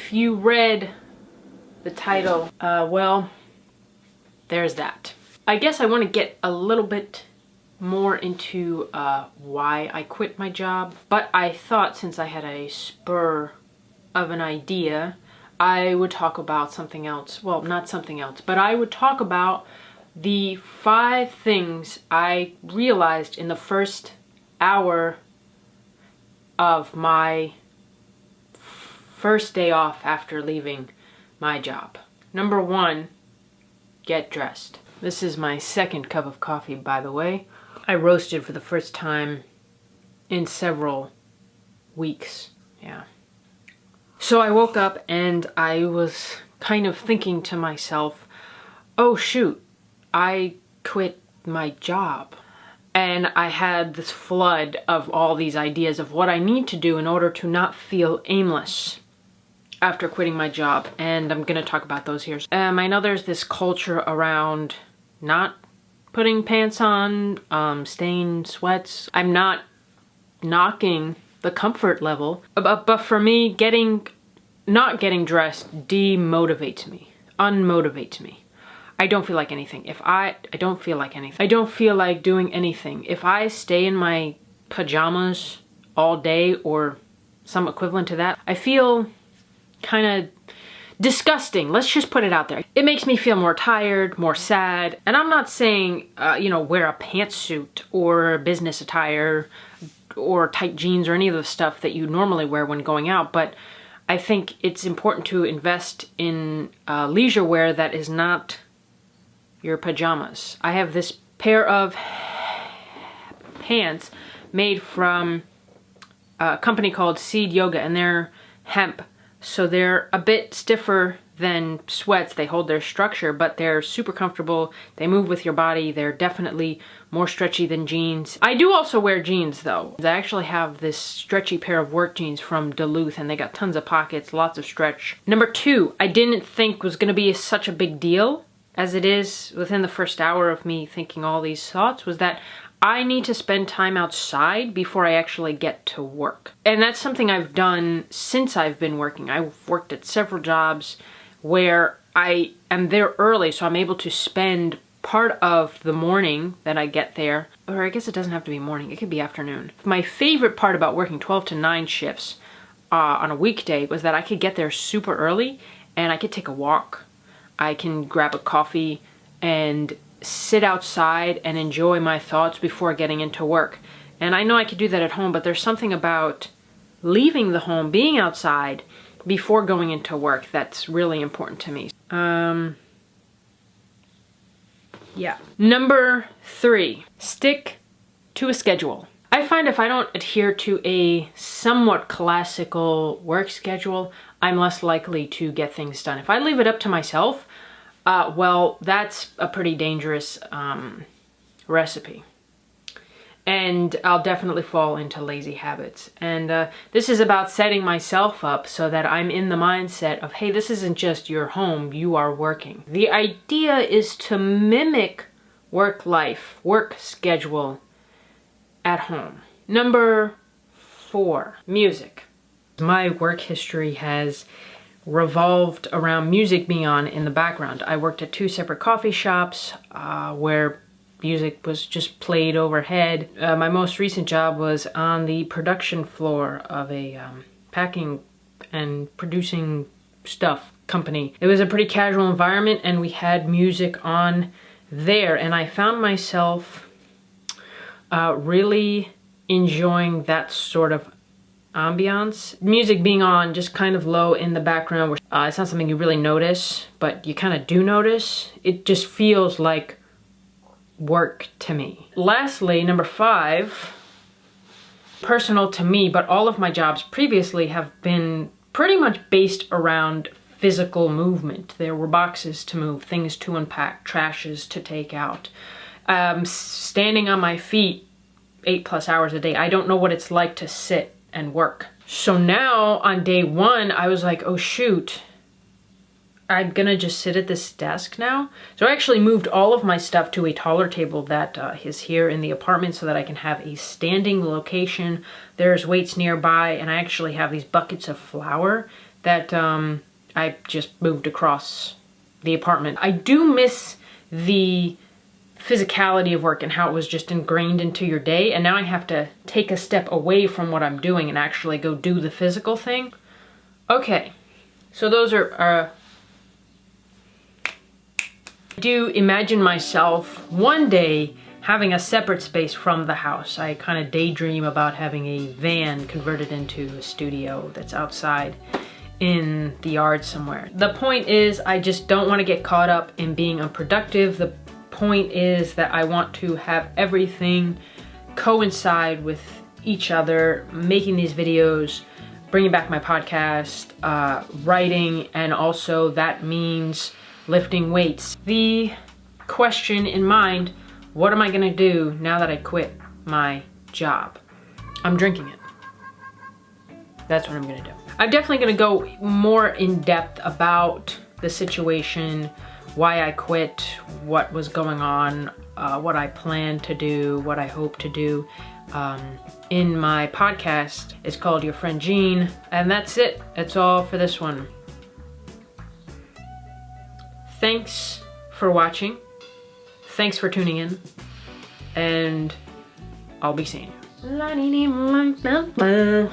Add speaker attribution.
Speaker 1: if you read the title, well, there's that. I guess I want to get a little bit more into why I quit my job, but I thought since I had a spur of an idea, I would talk about something else. Well, not something else, but I would talk about the 5 things I realized in the first hour of my first day off after leaving my job. Number 1, get dressed. This is my second cup of coffee, by the way. I roasted for the first time in several weeks. Yeah. So I woke up and I was kind of thinking to myself, oh shoot, I quit my job. And I had this flood of all these ideas of what I need to do in order to not feel aimless after quitting my job. And I'm gonna talk about those here. I know there's this culture around not putting pants on, staying sweats. I'm not knocking the comfort level, but for me, not getting dressed demotivates me, unmotivates me. I don't feel like anything. I don't feel like anything. I don't feel like doing anything. If I stay in my pajamas all day or some equivalent to that, I feel kind of disgusting. Let's just put it out there. It makes me feel more tired, more sad. And I'm not saying, wear a pantsuit or business attire or tight jeans or any of the stuff that you normally wear when going out, but I think it's important to invest in leisure wear that is not your pajamas. I have this pair of pants made from a company called Seed Yoga, and they're hemp. So they're a bit stiffer than sweats. They hold their structure, but they're super comfortable. They move with your body. They're definitely more stretchy than jeans. I do also wear jeans though. I actually have this stretchy pair of work jeans from Duluth, and they got tons of pockets, lots of stretch. Number 2, I didn't think was gonna be such a big deal as it is within the first hour of me thinking all these thoughts, was that I need to spend time outside before I actually get to work. And that's something I've done since I've been working. I've worked at several jobs where I am there early, so I'm able to spend part of the morning that I get there, or I guess it doesn't have to be morning, it could be afternoon. My favorite part about working 12 to 9 shifts on a weekday was that I could get there super early and I could take a walk. I can grab a coffee and sit outside and enjoy my thoughts before getting into work. And I know I could do that at home, but there's something about leaving the home, being outside before going into work that's really important to me. Yeah. Number 3, stick to a schedule. I find if I don't adhere to a somewhat classical work schedule, I'm less likely to get things done. If I leave it up to myself, well, that's a pretty dangerous recipe. And I'll definitely fall into lazy habits. And this is about setting myself up so that I'm in the mindset of, hey, this isn't just your home, you are working. The idea is to mimic work life, work schedule at home. Number 4, music. My work history has revolved around music being on in the background. I worked at 2 separate coffee shops where music was just played overhead. My most recent job was on the production floor of a packing and producing stuff company. It was a pretty casual environment and we had music on there, and I found myself really enjoying that sort of ambiance. Music being on just kind of low in the background. It's not something you really notice, but you kind of do notice. It just feels like work to me. Lastly, number 5, personal to me, but all of my jobs previously have been pretty much based around physical movement. There were boxes to move, things to unpack, trashes to take out. Standing on my feet 8+ hours a day. I don't know what it's like to sit and work. So now on day 1, I was like, oh shoot, I'm gonna just sit at this desk now. So I actually moved all of my stuff to a taller table that is here in the apartment so that I can have a standing location. There's weights nearby, and I actually have these buckets of flour that I just moved across the apartment. I do miss the physicality of work and how it was just ingrained into your day, and now I have to take a step away from what I'm doing and actually go do the physical thing. Okay, so those are I do imagine myself one day having a separate space from the house. I kind of daydream about having a van converted into a studio that's outside in the yard somewhere. The point is, I just don't want to get caught up in being unproductive. The point is that I want to have everything coincide with each other, making these videos, bringing back my podcast, writing, and also that means lifting weights. The question in mind, what am I gonna do now that I quit my job? I'm drinking it. That's what I'm gonna do. I'm definitely gonna go more in depth about the situation, why I quit, what was going on, what I plan to do, what I hope to do in my podcast. It's called Your Friend Jean, and that's it. That's all for this one. Thanks for watching. Thanks for tuning in, and I'll be seeing you.